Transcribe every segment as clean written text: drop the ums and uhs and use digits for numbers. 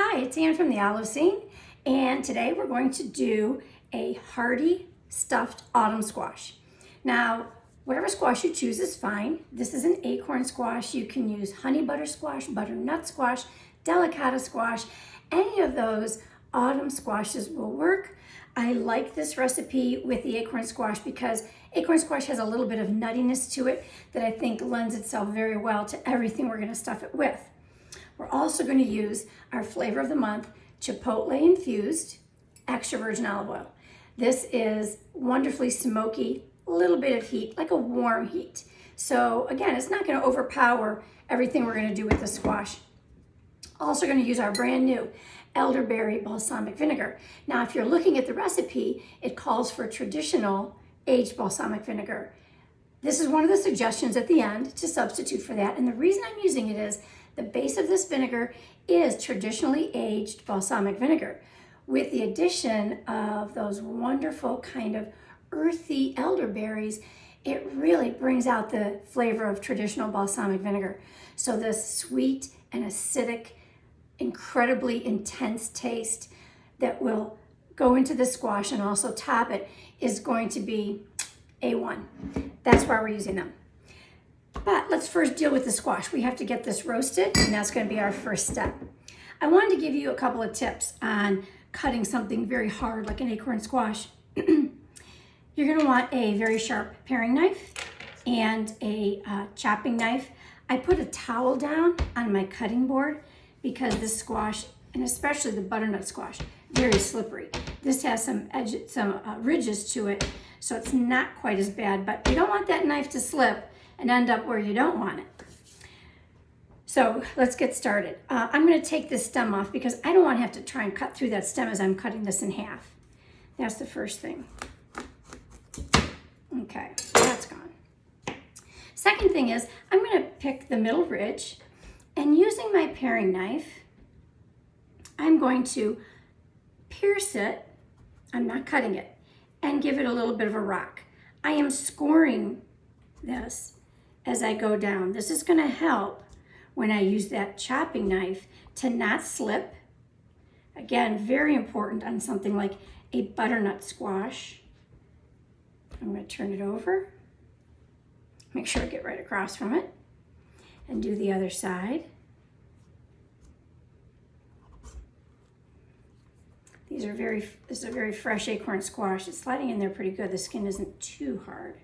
Hi, it's Ann from the Olive Scene, and today we're going to do a hearty stuffed autumn squash. Now, whatever squash you choose is fine. This is an acorn squash. You can use honey butter squash, butternut squash, delicata squash. Any of those autumn squashes will work. I like this recipe with the acorn squash because acorn squash has a little bit of nuttiness to it that I think lends itself very well to everything we're going to stuff it with. We're also going to use our flavor of the month, chipotle infused extra virgin olive oil. This is wonderfully smoky, a little bit of heat, like a warm heat. So again, it's not going to overpower everything we're going to do with the squash. Also going to use our brand new elderberry balsamic vinegar. Now, if you're looking at the recipe, it calls for traditional aged balsamic vinegar. This is one of the suggestions at the end to substitute for that. And the reason I'm using it is the base of this vinegar is traditionally aged balsamic vinegar with the addition of those wonderful kind of earthy elderberries. It really brings out the flavor of traditional balsamic vinegar. So this sweet and acidic, incredibly intense taste that will go into the squash and also top it is going to be A1. That's why we're using them. But let's first deal with the squash. We have to get this roasted, and that's going to be our first step. I wanted to give you a couple of tips on cutting something very hard like an acorn squash. You're going to want a very sharp paring knife and a chopping knife. I put a towel down on my cutting board because this squash, and especially the butternut squash, very slippery. This has some ridges to it, so it's not quite as bad, but you don't want that knife to slip and end up where you don't want it. So let's get started. I'm going to take this stem off because I don't want to have to try and cut through that stem as I'm cutting this in half. That's the first thing. Okay, that's gone. Second thing is I'm going to pick the middle ridge, and using my paring knife, I'm going to pierce it, I'm not cutting it, and give it a little bit of a rock. I am scoring this as I go down. This is going to help when I use that chopping knife to not slip. Again, very important on something like a butternut squash. I'm going to turn it over, make sure I get right across from it, and do the other side. This is a very fresh acorn squash. It's sliding in there pretty good. The skin isn't too hard.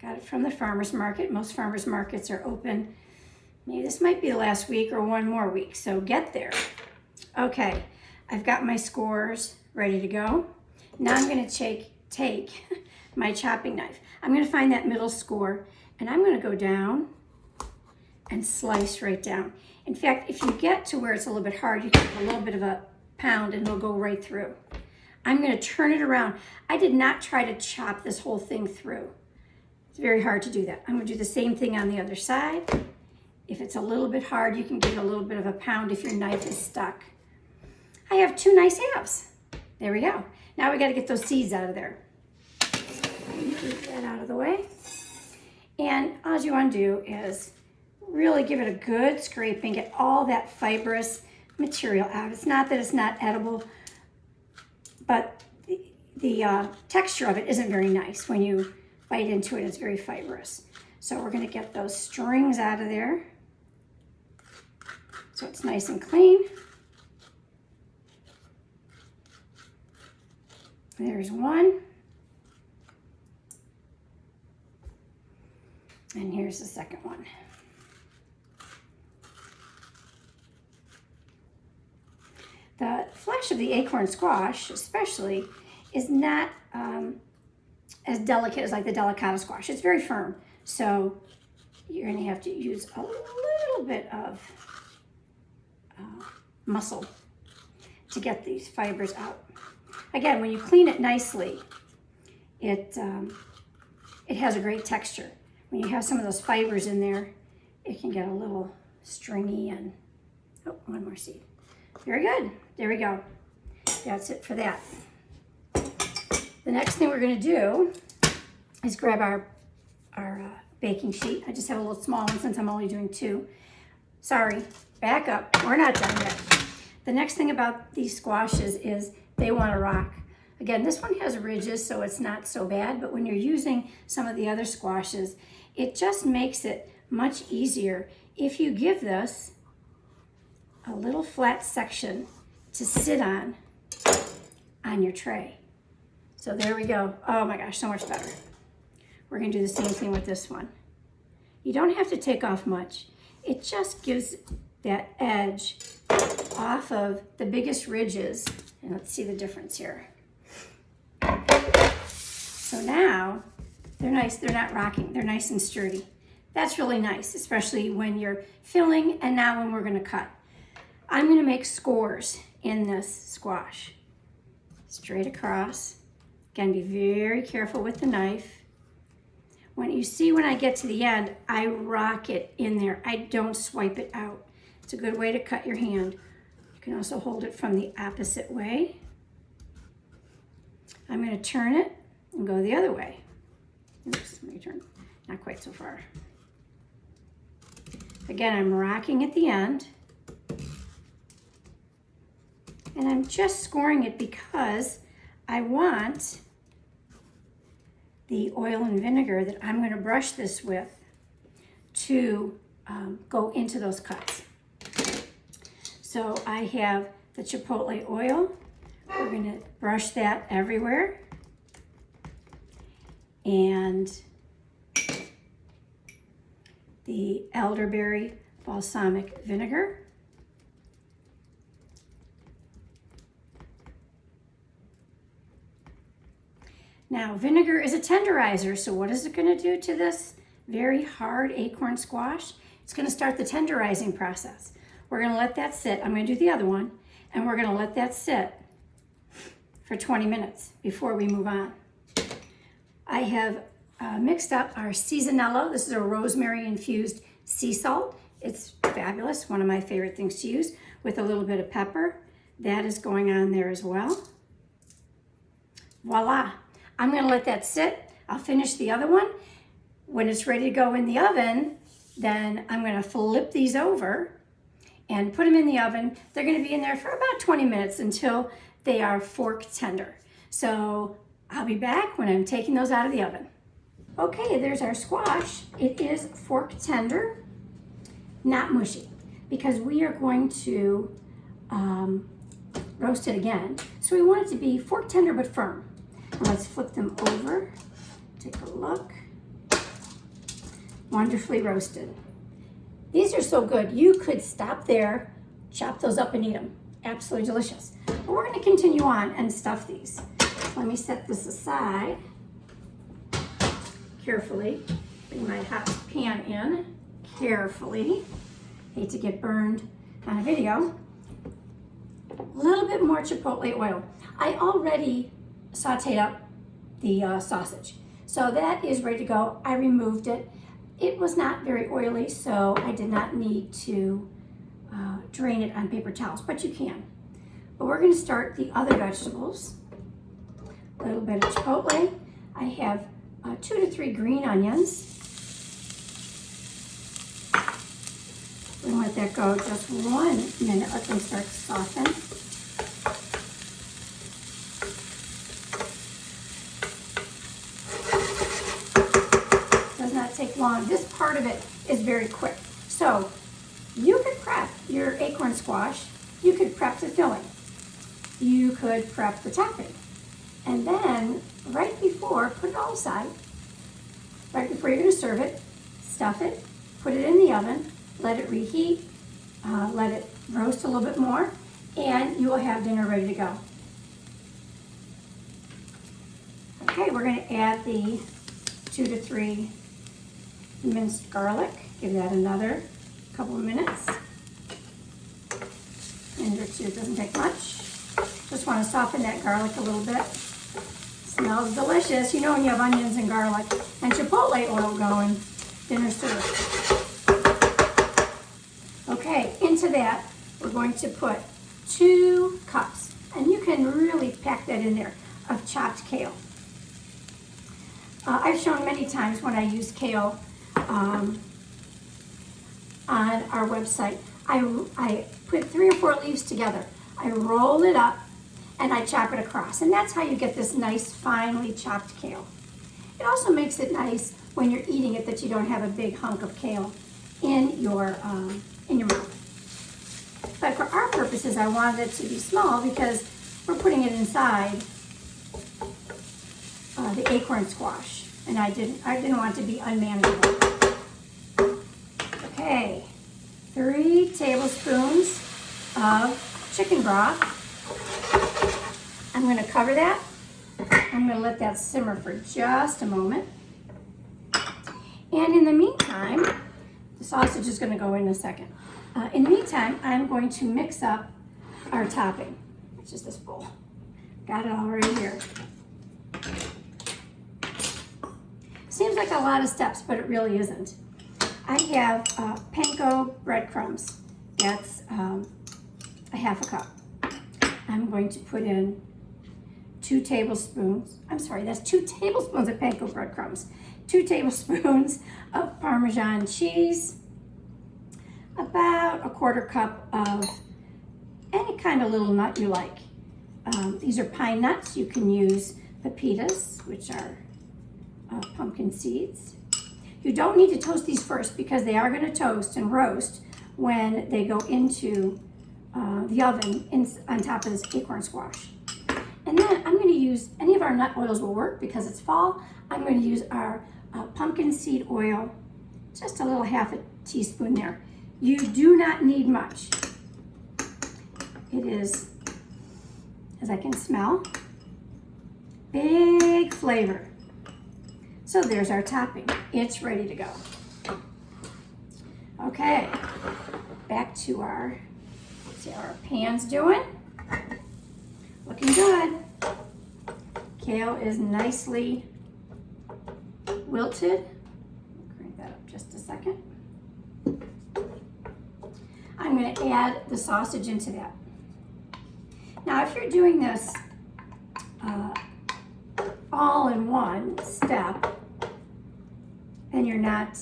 Got it from the farmer's market. Most farmer's markets are open. Maybe this might be the last week or one more week, so get there. Okay, I've got my scores ready to go. Now I'm going to take my chopping knife. I'm going to find that middle score, and I'm going to go down and slice right down. In fact, if you get to where it's a little bit hard, you can have a little bit of a pound and it'll go right through. I'm going to turn it around. I did not try to chop this whole thing through. It's very hard to do that. I'm going to do the same thing on the other side. If it's a little bit hard, you can give it a little bit of a pound if your knife is stuck. I have two nice halves. There we go. Now we got to get those seeds out of there. Move that out of the way. And all you want to do is really give it a good scraping, get all that fibrous material out. It's not that it's not edible, but the texture of it isn't very nice. When you bite into it, it's very fibrous. So we're going to get those strings out of there so it's nice and clean. There's one. And here's the second one. The flesh of the acorn squash, especially, is not as delicate as like the delicata squash. It's very firm, so you're going to have to use a little bit of muscle to get these fibers out. Again, when you clean it nicely, it has a great texture. When you have some of those fibers in there, it can get a little stringy and, oh, one more seed. Very good. There we go. That's it for that. The next thing we're going to do is grab our baking sheet. I just have a little small one since I'm only doing two. Sorry, back up. We're not done yet. The next thing about these squashes is they want to rock. Again, this one has ridges, so it's not so bad, but when you're using some of the other squashes, it just makes it much easier if you give this a little flat section to sit on your tray. So there we go. Oh my gosh, so much better. We're gonna do the same thing with this one. You don't have to take off much. It just gives that edge off of the biggest ridges. And let's see the difference here. So now they're nice, they're not rocking, they're nice and sturdy. That's really nice, especially when you're filling and now when we're gonna cut. I'm gonna make scores in this squash. Straight across. Again, be very careful with the knife. When I get to the end, I rock it in there. I don't swipe it out. It's a good way to cut your hand. You can also hold it from the opposite way. I'm gonna turn it and go the other way. Oops, let me turn, not quite so far. Again, I'm rocking at the end. And I'm just scoring it because I want the oil and vinegar that I'm going to brush this with to go into those cuts. So I have the chipotle oil. We're going to brush that everywhere. And the elderberry balsamic vinegar. Now, vinegar is a tenderizer, so what is it going to do to this very hard acorn squash? It's going to start the tenderizing process. We're going to let that sit. I'm going to do the other one, and we're going to let that sit for 20 minutes before we move on. I have mixed up our seasonello. This is a rosemary-infused sea salt. It's fabulous, one of my favorite things to use, with a little bit of pepper. That is going on there as well. Voila. I'm going to let that sit. I'll finish the other one. When it's ready to go in the oven, then I'm going to flip these over and put them in the oven. They're going to be in there for about 20 minutes until they are fork tender. So I'll be back when I'm taking those out of the oven. Okay, there's our squash. It is fork tender, not mushy, because we are going to roast it again. So we want it to be fork tender but firm. And let's flip them over. Take a look. Wonderfully roasted. These are so good. You could stop there, chop those up and eat them. Absolutely delicious. But we're going to continue on and stuff these. Let me set this aside carefully. Bring my hot pan in carefully. Hate to get burned on a video. A little bit more chipotle oil. I already sauteed up the sausage. So that is ready to go. I removed it. It was not very oily, so I did not need to drain it on paper towels, but you can. But we're going to start the other vegetables. A little bit of chipotle. I have 2 to 3 green onions. We're going to let that go just 1 minute. Let them start to soften. Does not take long. This part of it is very quick. So you could prep your acorn squash. You could prep the filling. You could prep the topping. And then right before, put it all aside. Right before you're going to serve it, stuff it, put it in the oven, let it reheat, let it roast a little bit more, and you will have dinner ready to go. Okay, we're going to add the 2 to 3 minced garlic. Give that another couple of minutes. Minute or two, it doesn't take much. Just want to soften that garlic a little bit. Smells delicious. You know when you have onions and garlic and chipotle oil going, dinner's served. Okay, into that, we're going to put 2 cups, and you can really pack that in there, of chopped kale. I've shown many times when I use kale on our website. I put 3 or 4 leaves together. I roll it up and I chop it across. And that's how you get this nice finely chopped kale. It also makes it nice when you're eating it that you don't have a big hunk of kale in your mouth. But for our purposes, I wanted it to be small because we're putting it inside the acorn squash, and I didn't want it to be unmanageable. Okay, 3 tablespoons of chicken broth. I'm going to cover that. I'm going to let that simmer for just a moment. And in the meantime, the sausage is going to go in a second. In the meantime, I'm going to mix up our topping, which is this bowl. Got it all right here. Seems like a lot of steps, but it really isn't. I have panko breadcrumbs. That's a half a cup. I'm going to put in 2 tablespoons. I'm sorry, that's 2 tablespoons of panko breadcrumbs. 2 tablespoons of Parmesan cheese. About a 1/4 cup of any kind of little nut you like. These are pine nuts. You can use pepitas, which are pumpkin seeds. You don't need to toast these first because they are going to toast and roast when they go into the oven on top of this acorn squash. And then I'm going to use, any of our nut oils will work because it's fall. I'm going to use our pumpkin seed oil, just a little half a teaspoon there. You do not need much. It is, as I can smell, big flavor. So there's our topping. It's ready to go. Okay, back to our, see how our pan's doing. Looking good. Kale is nicely wilted. Crank that up just a second. I'm going to add the sausage into that. Now, if you're doing this all in one step, and you're not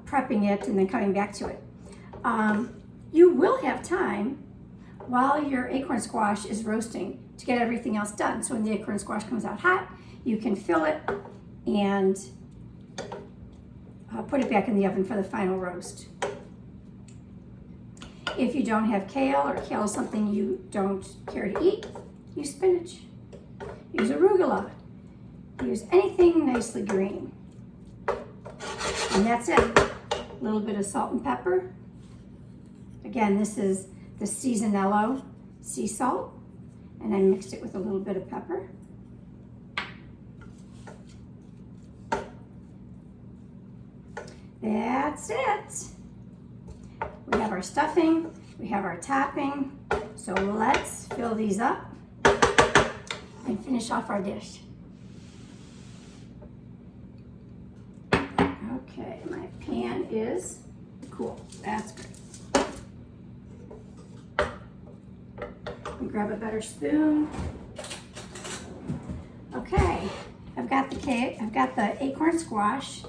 prepping it and then coming back to it, you will have time while your acorn squash is roasting to get everything else done. So when the acorn squash comes out hot, you can fill it and put it back in the oven for the final roast. If you don't have kale, or kale is something you don't care to eat, use spinach, use arugula, use anything nicely green. And that's it. A little bit of salt and pepper. Again, this is the Seasonello sea salt, and I mixed it with a little bit of pepper. That's it. We have our stuffing, we have our topping, so let's fill these up and finish off our dish. Okay, my pan is cool. That's great. Grab a better spoon. Okay, I've got the cake, I've got the acorn squash.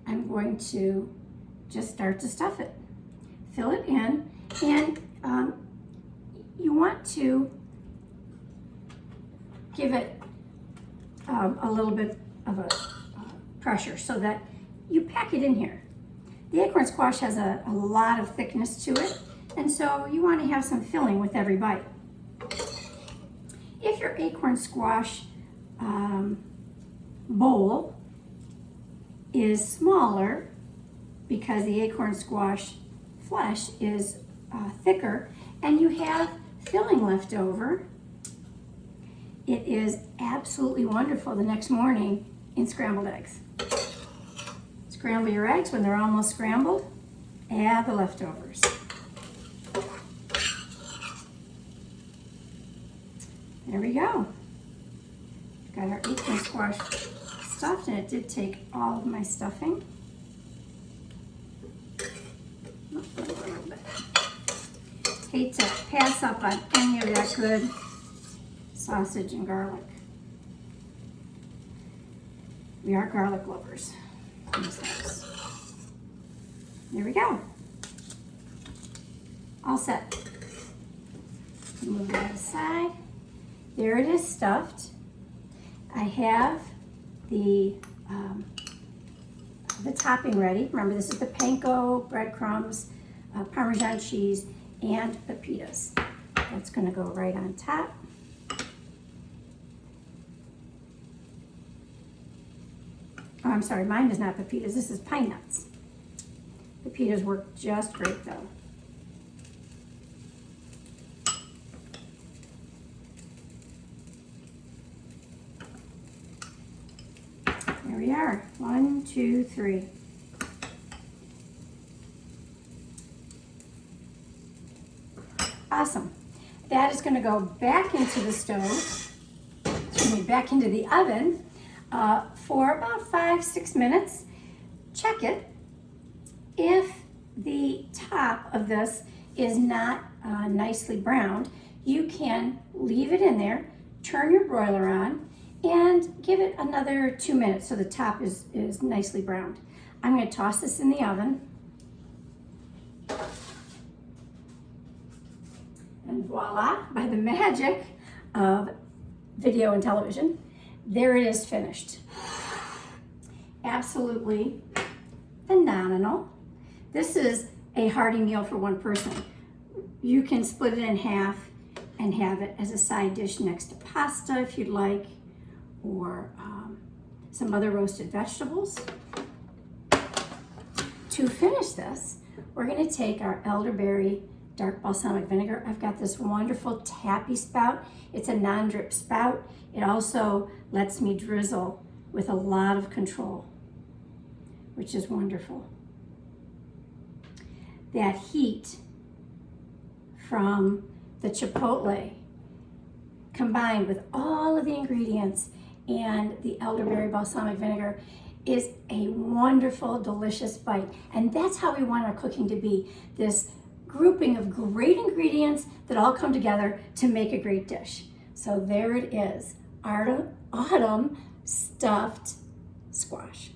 I'm going to just start to stuff it. Fill it in, and you want to give it a little bit of a pressure so that you pack it in here. The acorn squash has a lot of thickness to it, and so you want to have some filling with every bite. If your acorn squash bowl is smaller because the acorn squash flesh is thicker and you have filling left over, it is absolutely wonderful the next morning in scrambled eggs. Scramble your eggs when they're almost scrambled, add the leftovers. There we go. Got our acorn squash stuffed, and it did take all of my stuffing. A little bit. Hate to pass up on any of that good sausage and garlic. We are garlic lovers in this house. There we go. All set. Move that aside. There it is stuffed. I have the topping ready. Remember, this is the panko, breadcrumbs, Parmesan cheese, and pepitas. That's going to go right on top. Oh, I'm sorry, mine is not pepitas. This is pine nuts. Pepitas work just great though. There we are. 1, 2, 3. Awesome. That is going to go back into the stove, back into the oven for about 5-6 minutes. Check it. If the top of this is not nicely browned, you can leave it in there, turn your broiler on, and give it another 2 minutes so the top is nicely browned. I'm going to toss this in the oven. And voila, by the magic of video and television, there it is finished. Absolutely phenomenal. This is a hearty meal for one person. You can split it in half and have it as a side dish next to pasta if you'd like, or some other roasted vegetables. To finish this, we're going to take our elderberry dark balsamic vinegar. I've got this wonderful tappy spout. It's a non-drip spout. It also lets me drizzle with a lot of control, which is wonderful. That heat from the chipotle combined with all of the ingredients and the elderberry balsamic vinegar is a wonderful, delicious bite. And that's how we want our cooking to be. This grouping of great ingredients that all come together to make a great dish. So there it is, autumn stuffed squash.